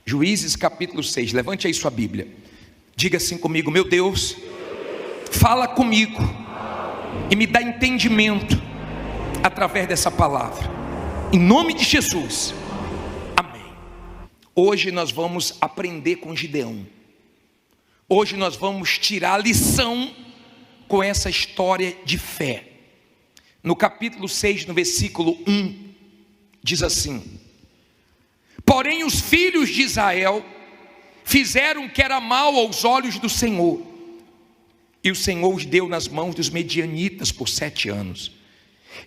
Juízes capítulo 6, levante aí sua Bíblia. Diga assim comigo: meu Deus, fala comigo e me dá entendimento através dessa palavra, em nome de Jesus, amém. Hoje nós vamos aprender com Gideão. Hoje nós vamos tirar a lição com essa história de fé. No capítulo 6, no versículo 1, diz assim: porém os filhos de Israel fizeram o que era mal aos olhos do Senhor, e o Senhor os deu nas mãos dos medianitas por 7 anos.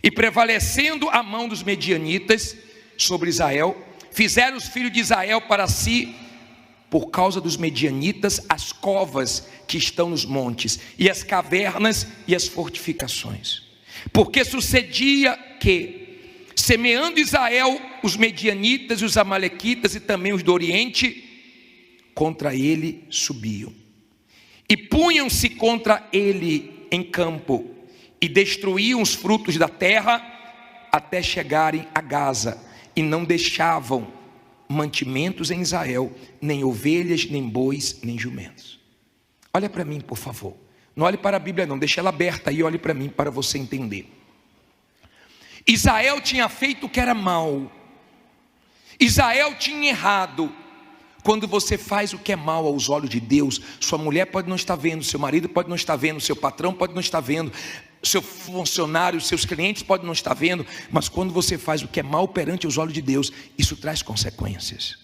E prevalecendo a mão dos medianitas sobre Israel, fizeram os filhos de Israel para si, por causa dos medianitas, as covas que estão nos montes, e as cavernas e as fortificações. Porque sucedia que, semeando Israel, os medianitas e os amalequitas e também os do Oriente, contra ele subiam, e punham-se contra ele em campo, e destruíam os frutos da terra, até chegarem a Gaza, e não deixavam mantimentos em Israel, nem ovelhas, nem bois, nem jumentos. Olha para mim, por favor. Não olhe para a Bíblia não, deixa ela aberta aí, olhe para mim para você entender. Israel tinha feito o que era mal. Israel tinha errado. Quando você faz o que é mal aos olhos de Deus, sua mulher pode não estar vendo, seu marido pode não estar vendo, seu patrão pode não estar vendo, seu funcionário, seus clientes podem não estar vendo, mas quando você faz o que é mal perante os olhos de Deus, isso traz consequências.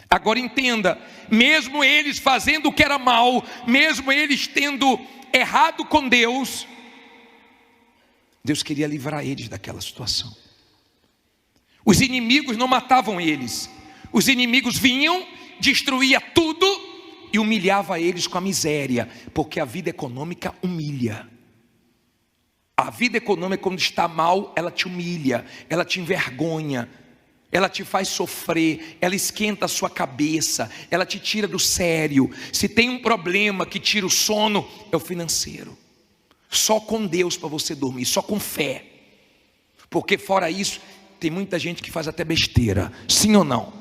Agora entenda, mesmo eles fazendo o que era mal, mesmo eles tendo errado com Deus, Deus queria livrar eles daquela situação. Os inimigos não matavam eles, os inimigos vinham, destruía tudo e humilhava eles com a miséria, porque a vida econômica humilha. A vida econômica, quando está mal, ela te humilha, ela te envergonha, ela te faz sofrer, ela esquenta a sua cabeça, ela te tira do sério. Se tem um problema que tira o sono, é o financeiro. Só com Deus para você dormir, só com fé, porque fora isso, tem muita gente que faz até besteira, sim ou não?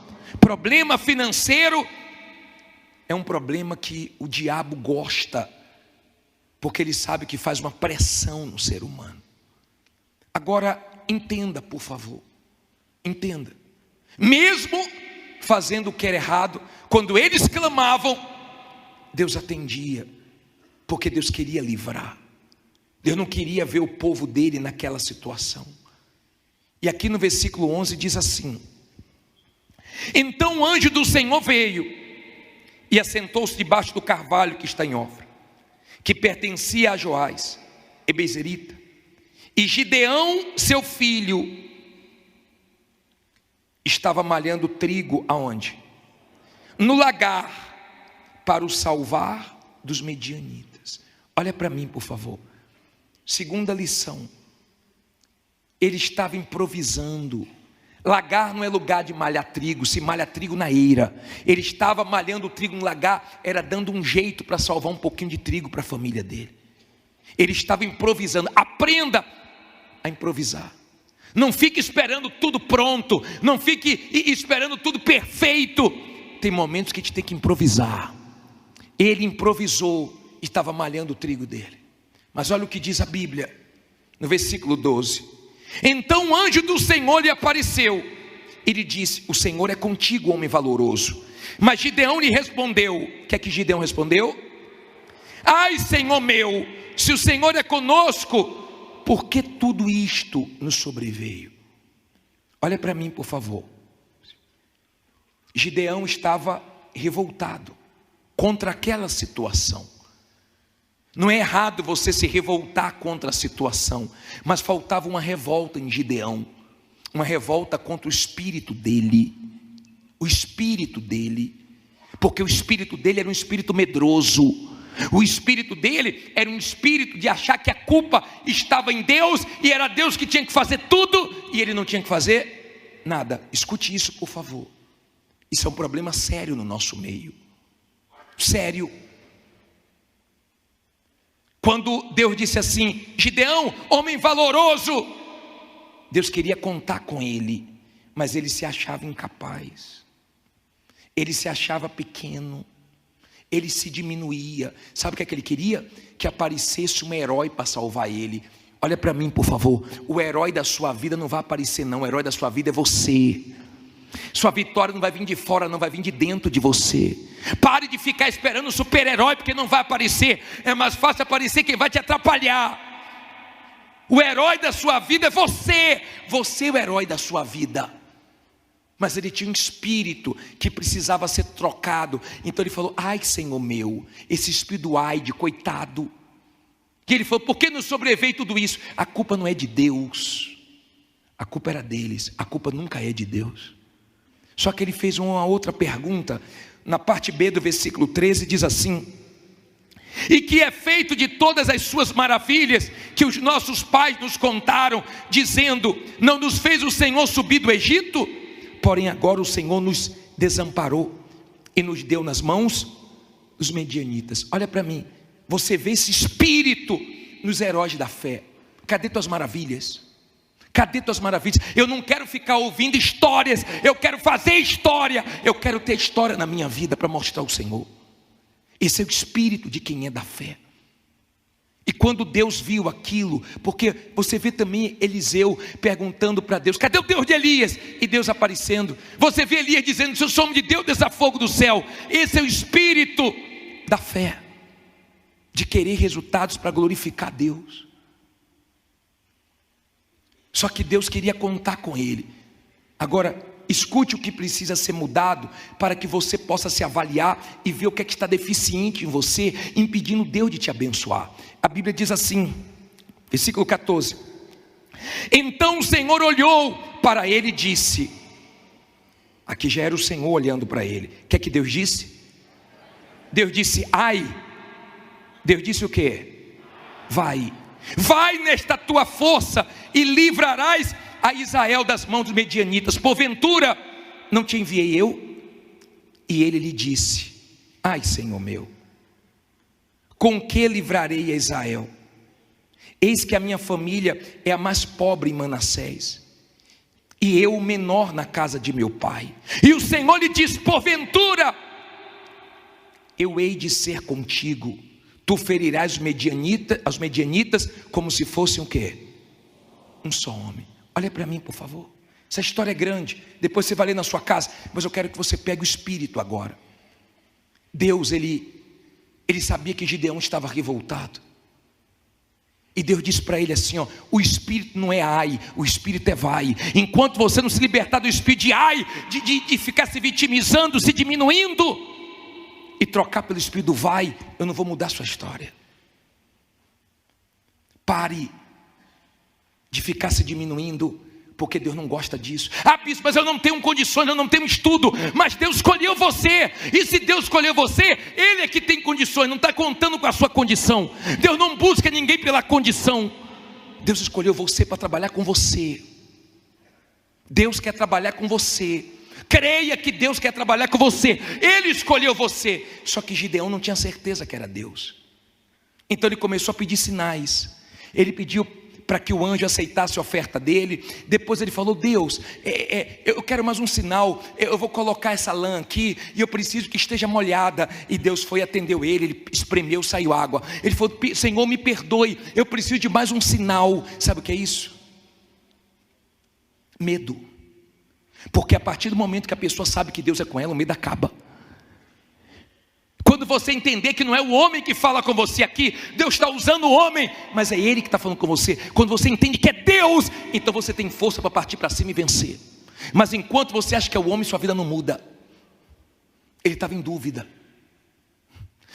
Problema financeiro é um problema que o diabo gosta, porque ele sabe que faz uma pressão no ser humano. Agora, entenda, por favor, entenda. Mesmo fazendo o que era errado, quando eles clamavam, Deus atendia, porque Deus queria livrar. Deus não queria ver o povo dele naquela situação. E aqui no versículo 11 diz assim: então o anjo do Senhor veio e assentou-se debaixo do carvalho que está em Ofra, que pertencia a Joás, ebezerita. E Gideão, seu filho, estava malhando trigo aonde? No lagar, para o salvar dos medianitas. Olha para mim, por favor. Segunda lição. Ele estava improvisando. Lagar não é lugar de malhar trigo, se malha trigo na eira. Ele estava malhando o trigo no lagar, era dando um jeito para salvar um pouquinho de trigo para a família dele. Ele estava improvisando. Aprenda a improvisar. Não fique esperando tudo pronto, não fique esperando tudo perfeito. Tem momentos que a gente tem que improvisar. Ele improvisou, estava malhando o trigo dele. Mas olha o que diz a Bíblia, no versículo 12. Então o anjo do Senhor lhe apareceu. Ele disse: o Senhor é contigo, homem valoroso. Mas Gideão lhe respondeu. O que é que Gideão respondeu? Ai, Senhor meu, se o Senhor é conosco, por que tudo isto nos sobreveio? Olha para mim, por favor. Gideão estava revoltado contra aquela situação. Não é errado você se revoltar contra a situação, mas faltava uma revolta em Gideão, uma revolta contra o espírito dele, porque o espírito dele era um espírito medroso, o espírito dele era um espírito de achar que a culpa estava em Deus, e era Deus que tinha que fazer tudo, e ele não tinha que fazer nada. Escute isso, por favor, isso é um problema sério no nosso meio, sério. Quando Deus disse assim: Gideão, homem valoroso, Deus queria contar com ele, mas ele se achava incapaz. Ele se achava pequeno, ele se diminuía. Sabe o que é que ele queria? Que aparecesse um herói para salvar ele. Olha para mim, por favor. O herói da sua vida não vai aparecer não. O herói da sua vida é você. Sua vitória não vai vir de fora, não vai vir de dentro de você. Pare de ficar esperando o super-herói, porque não vai aparecer. É mais fácil aparecer quem vai te atrapalhar. O herói da sua vida é você. Você é o herói da sua vida. Mas ele tinha um espírito que precisava ser trocado. Então ele falou: ai, Senhor meu, esse espírito do ai, de coitado. Que ele falou: por que nos sobreveio tudo isso? A culpa não é de Deus, a culpa era deles. A culpa nunca é de Deus. Só que ele fez uma outra pergunta. Na parte B do versículo 13 diz assim: e que é feito de todas as suas maravilhas que os nossos pais nos contaram, dizendo: não nos fez o Senhor subir do Egito? Porém agora o Senhor nos desamparou e nos deu nas mãos dos medianitas. Olha para mim, você vê esse espírito nos heróis da fé. Cadê tuas maravilhas? Cadê tuas maravilhas? Eu não quero ficar ouvindo histórias, eu quero fazer história. Eu quero ter história na minha vida para mostrar o Senhor. Esse é o espírito de quem é da fé. E quando Deus viu aquilo, porque você vê também Eliseu perguntando para Deus: cadê o Deus de Elias? E Deus aparecendo. Você vê Elias dizendo: se eu sou homem de Deus, desça fogo do céu. Esse é o espírito da fé, de querer resultados para glorificar Deus. Só que Deus queria contar com ele. Agora, escute o que precisa ser mudado para que você possa se avaliar e ver o que é que está deficiente em você, impedindo Deus de te abençoar. A Bíblia diz assim, versículo 14: então o Senhor olhou para ele e disse. Aqui já era o Senhor olhando para ele. O que é que Deus disse? Deus disse: ai. Deus disse o quê? Vai nesta tua força e livrarás a Israel das mãos dos medianitas. Porventura não te enviei eu? E ele lhe disse: ai, Senhor meu, com que livrarei a Israel? Eis que a minha família é a mais pobre em Manassés, e eu o menor na casa de meu pai. E o Senhor lhe disse: porventura eu hei de ser contigo, tu ferirás os medianitas como se fossem o quê? Um só homem. Olha para mim, por favor. Essa história é grande, depois você vai ler na sua casa, mas eu quero que você pegue o espírito agora. Deus, ele sabia que Gideão estava revoltado, e Deus disse para ele assim, ó: o espírito não é ai, o espírito é vai. Enquanto você não se libertar do espírito de ai, de ficar se vitimizando, se diminuindo, e trocar pelo espírito do vai, eu não vou mudar a sua história. Pare de ficar se diminuindo, porque Deus não gosta disso. Ah, bispo, mas eu não tenho condições, eu não tenho estudo. Mas Deus escolheu você, e se Deus escolheu você, Ele é que tem condições, não está contando com a sua condição. Deus não busca ninguém pela condição. Deus escolheu você para trabalhar com você. Deus quer trabalhar com você. Creia que Deus quer trabalhar com você. Ele escolheu você. Só que Gideão não tinha certeza que era Deus. Então ele começou a pedir sinais. Ele pediu para que o anjo aceitasse a oferta dele. Depois ele falou: Deus, eu quero mais um sinal. Eu vou colocar essa lã aqui e eu preciso que esteja molhada. E Deus foi e atendeu ele espremeu, saiu água. Ele falou: Senhor, me perdoe, eu preciso de mais um sinal. Sabe o que é isso? Medo. Porque a partir do momento que a pessoa sabe que Deus é com ela, o medo acaba. Quando você entender que não é o homem que fala com você aqui, Deus está usando o homem, mas é Ele que está falando com você. Quando você entende que é Deus, então você tem força para partir para cima e vencer. Mas enquanto você acha que é o homem, sua vida não muda. Ele estava em dúvida.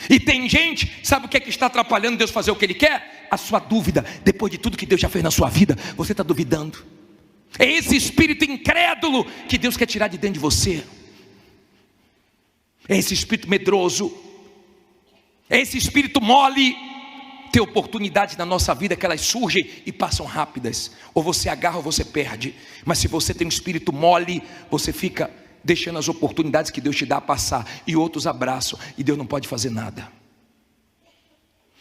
E tem gente, sabe o que é que está atrapalhando Deus fazer o que Ele quer? A sua dúvida. Depois de tudo que Deus já fez na sua vida, você está duvidando. É esse espírito incrédulo que Deus quer tirar de dentro de você. É esse espírito medroso, é esse espírito mole. Tem oportunidades na nossa vida que elas surgem e passam rápidas. Ou você agarra ou você perde. Mas se você tem um espírito mole, você fica deixando as oportunidades que Deus te dá a passar, e outros abraçam, e Deus não pode fazer nada.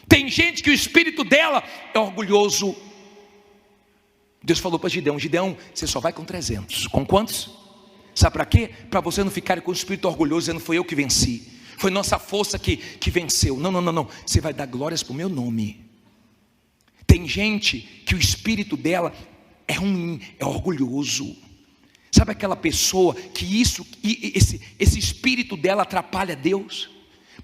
Tem gente que o espírito dela é orgulhoso. Deus falou para Gideão: Gideão, você só vai com 300. Com quantos? Sabe para quê? Para você não ficar com o espírito orgulhoso dizendo: foi eu que venci, foi nossa força que venceu. Não. Você vai dar glórias para o meu nome. Tem gente que o espírito dela é ruim, é orgulhoso. Sabe aquela pessoa que esse espírito dela atrapalha Deus?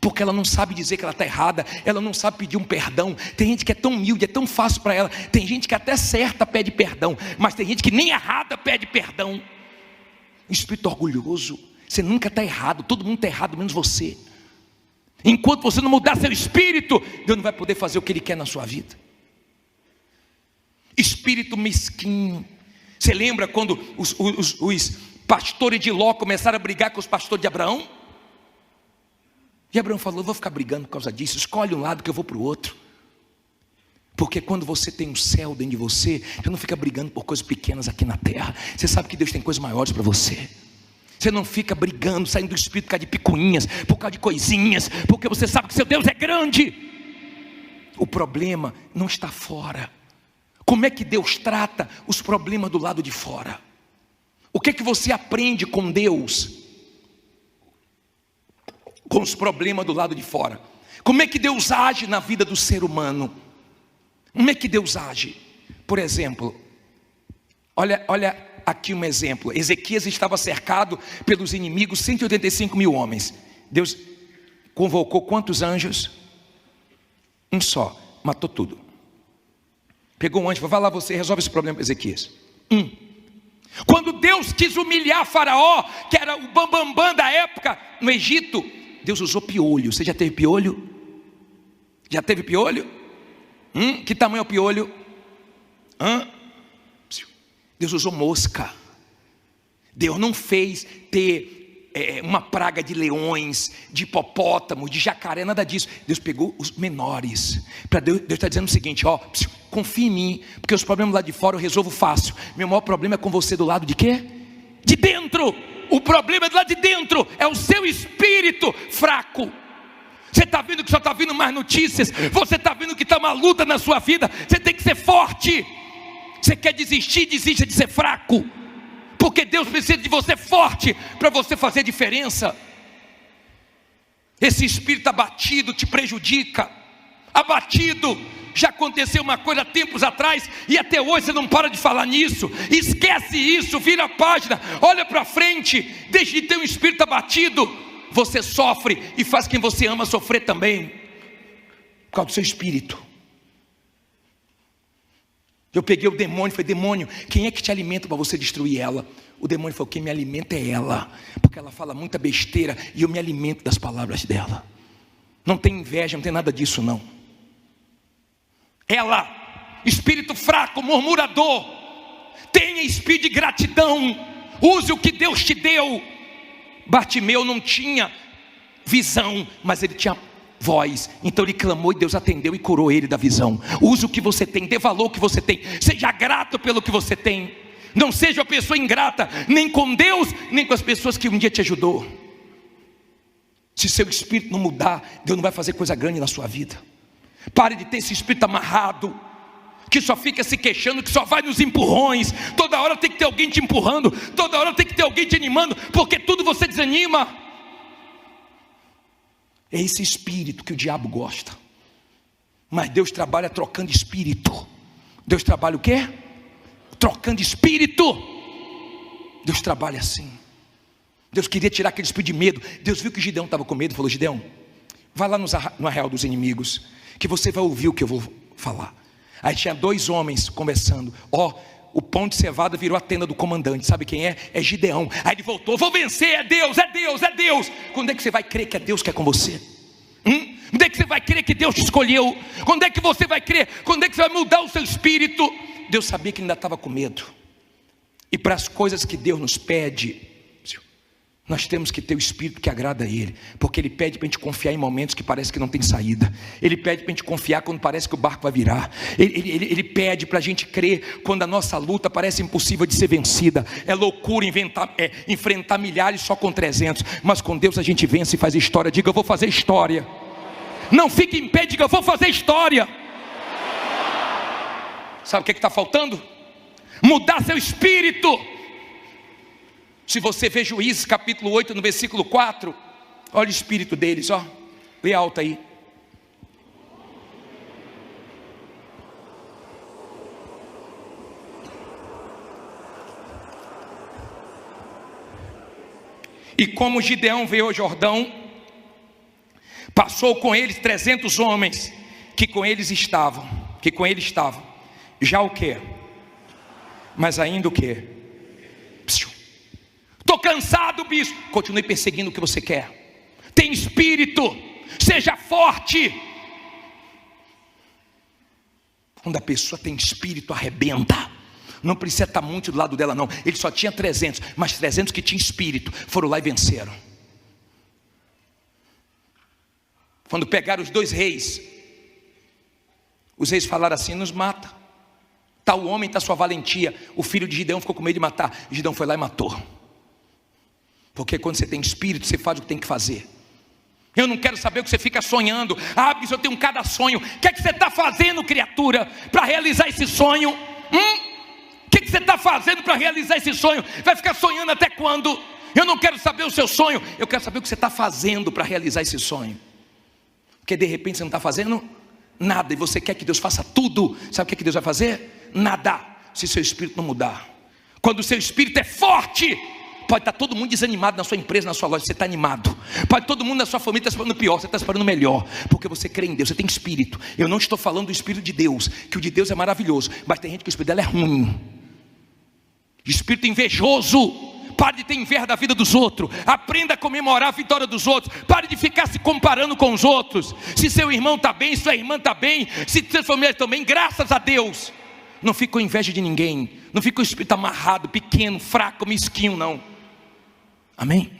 Porque ela não sabe dizer que ela está errada, ela não sabe pedir um perdão. Tem gente que é tão humilde, é tão fácil para ela. Tem gente que até certa pede perdão, mas tem gente que nem errada pede perdão. O espírito orgulhoso, você nunca está errado, todo mundo está errado, menos você. Enquanto você não mudar seu espírito, Deus não vai poder fazer o que Ele quer na sua vida. Espírito mesquinho. Você lembra quando os pastores de Ló começaram a brigar com os pastores de Abraão? E Abraão falou: eu vou ficar brigando por causa disso, escolhe um lado que eu vou para o outro. Porque quando você tem um céu dentro de você, você não fica brigando por coisas pequenas aqui na terra. Você sabe que Deus tem coisas maiores para você. Você não fica brigando, saindo do espírito por causa de picuinhas, por causa de coisinhas, porque você sabe que seu Deus é grande. O problema não está fora. Como é que Deus trata os problemas do lado de fora? O que é que você aprende com Deus? Com os problemas do lado de fora. Como é que Deus age na vida do ser humano? Como é que Deus age? Por exemplo, olha aqui um exemplo. Ezequias estava cercado pelos inimigos, 185 mil homens. Deus convocou quantos anjos? Um só, matou tudo. Pegou um anjo e falou: vai lá você, resolve esse problema para Ezequias. Quando Deus quis humilhar Faraó, que era o bambambam da época no Egito, Deus usou piolho. Você já teve piolho? Já teve piolho? Que tamanho é o piolho? Deus usou mosca. Deus não fez ter uma praga de leões, de hipopótamo, de jacaré, nada disso. Deus pegou os menores. Para Deus está dizendo o seguinte: confia em mim, porque os problemas lá de fora eu resolvo fácil. Meu maior problema é com você do lado de quê? De dentro. O problema é do lado de dentro, é o seu espírito fraco. Você está vendo que só está vindo mais notícias, você está vendo que está uma luta na sua vida. Você tem que ser forte. Você quer desistir, desista de ser fraco, porque Deus precisa de você forte para você fazer diferença. Esse espírito abatido te prejudica. Abatido. Já aconteceu uma coisa há tempos atrás e até hoje você não para de falar nisso. Esquece isso, vira a página, olha para frente. Deixe de ter um espírito abatido. Você sofre e faz quem você ama sofrer também, por causa do seu espírito. Eu peguei o demônio e falei: demônio, quem é que te alimenta para você destruir ela? O demônio falou: quem me alimenta é ela, porque ela fala muita besteira e eu me alimento das palavras dela. Não tem inveja, não tem nada disso não. Ela, espírito fraco, murmurador, tenha espírito de gratidão, use o que Deus te deu. Bartimeu não tinha visão, mas ele tinha voz, então ele clamou e Deus atendeu e curou ele da visão. Use o que você tem, dê valor ao que você tem, seja grato pelo que você tem. Não seja uma pessoa ingrata, nem com Deus, nem com as pessoas que um dia te ajudou. Se seu espírito não mudar, Deus não vai fazer coisa grande na sua vida. Pare de ter esse espírito amarrado, que só fica se queixando, que só vai nos empurrões. Toda hora tem que ter alguém te empurrando, toda hora tem que ter alguém te animando, porque tudo você desanima. É esse espírito que o diabo gosta. Mas Deus trabalha trocando espírito. Deus trabalha o quê? Trocando espírito. Deus trabalha assim. Deus queria tirar aquele espírito de medo. Deus viu que Gideão estava com medo e falou: Gideão, vai lá no arraial dos inimigos, que você vai ouvir o que eu vou falar. Aí tinha dois homens conversando. O pão de cevada virou a tenda do comandante. Sabe quem é? É Gideão. Aí ele voltou: vou vencer, é Deus, é Deus, é Deus. Quando é que você vai crer que é Deus que é com você? Quando é que você vai crer que Deus te escolheu? Quando é que você vai crer? Quando é que você vai mudar o seu espírito? Deus sabia que ele ainda estava com medo. E para as coisas que Deus nos pede, nós temos que ter o espírito que agrada a Ele, porque Ele pede para a gente confiar em momentos que parece que não tem saída. Ele pede para a gente confiar quando parece que o barco vai virar. Ele pede para a gente crer quando a nossa luta parece impossível de ser vencida. É loucura enfrentar milhares só com 300, mas com Deus a gente vence e faz história. Diga: eu vou fazer história. Não fique em pé, diga: eu vou fazer história. Sabe o que está faltando? Mudar seu espírito. Se você vê Juízes capítulo 8, no versículo 4, olha o espírito deles, ó. Lê alto aí. E como Gideão veio ao Jordão, passou com eles 300 homens que com ele estavam. Já o quê? Mas ainda o quê? Estou cansado, bispo. Continue perseguindo o que você quer. Tem espírito, seja forte. Quando a pessoa tem espírito, arrebenta. Não precisa estar muito do lado dela não. Ele só tinha 300, mas 300 que tinham espírito foram lá e venceram. Quando pegaram os 2 reis, os reis falaram assim: nos mata. Tal homem, está sua valentia. O filho de Gideão ficou com medo de matar. Gideão foi lá e matou. Porque quando você tem espírito, você faz o que tem que fazer. Eu não quero saber o que você fica sonhando. Ah, porque eu tenho cada sonho. O que é que você está fazendo, criatura, para realizar esse sonho? O que você está fazendo para realizar esse sonho? Vai ficar sonhando até quando? Eu não quero saber o seu sonho. Eu quero saber o que você está fazendo para realizar esse sonho. Porque de repente você não está fazendo nada e você quer que Deus faça tudo. Sabe o que Deus vai fazer? Nada, se seu espírito não mudar. Quando o seu espírito é forte, pode estar todo mundo desanimado na sua empresa, na sua loja, você está animado. Pode todo mundo na sua família estar esperando pior, você está esperando melhor. Porque você crê em Deus, você tem espírito. Eu não estou falando do espírito de Deus, que o de Deus é maravilhoso, mas tem gente que o espírito dela é ruim. Espírito invejoso. Pare de ter inveja da vida dos outros. Aprenda a comemorar a vitória dos outros. Pare de ficar se comparando com os outros. Se seu irmão está bem, sua irmã está bem, se suas famílias estão bem, graças a Deus. Não fique com inveja de ninguém. Não fique com o espírito amarrado, pequeno, fraco, mesquinho, não. Amém?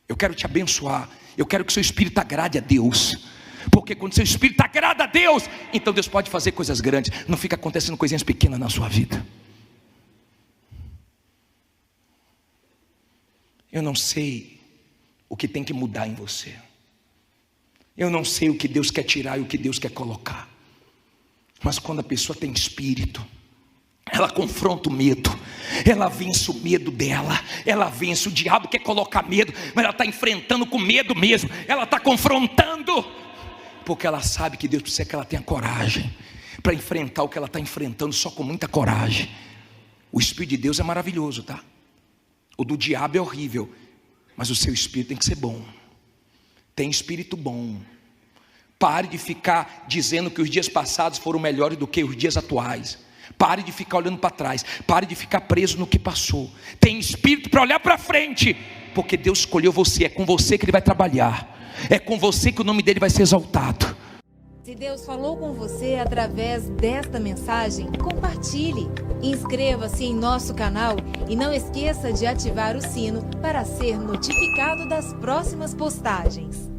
Eu quero te abençoar. Eu quero que seu espírito agrade a Deus. Porque quando seu espírito agrada a Deus, então Deus pode fazer coisas grandes. Não fica acontecendo coisinhas pequenas na sua vida. Eu não sei o que tem que mudar em você. Eu não sei o que Deus quer tirar e o que Deus quer colocar. Mas quando a pessoa tem espírito, ela confronta o medo. Ela vence o medo dela. Ela vence. O diabo quer colocar medo, mas ela está enfrentando com medo mesmo. Ela está confrontando. Porque ela sabe que Deus precisa que ela tenha coragem para enfrentar o que ela está enfrentando, só com muita coragem. O Espírito de Deus é maravilhoso, tá? O do diabo é horrível, mas o seu espírito tem que ser bom. Tem espírito bom. Pare de ficar dizendo que os dias passados foram melhores do que os dias atuais. Pare de ficar olhando para trás. Pare de ficar preso no que passou. Tem espírito para olhar para frente, porque Deus escolheu você. É com você que Ele vai trabalhar. É com você que o nome dele vai ser exaltado. Se Deus falou com você através desta mensagem, compartilhe. Inscreva-se em nosso canal e não esqueça de ativar o sino para ser notificado das próximas postagens.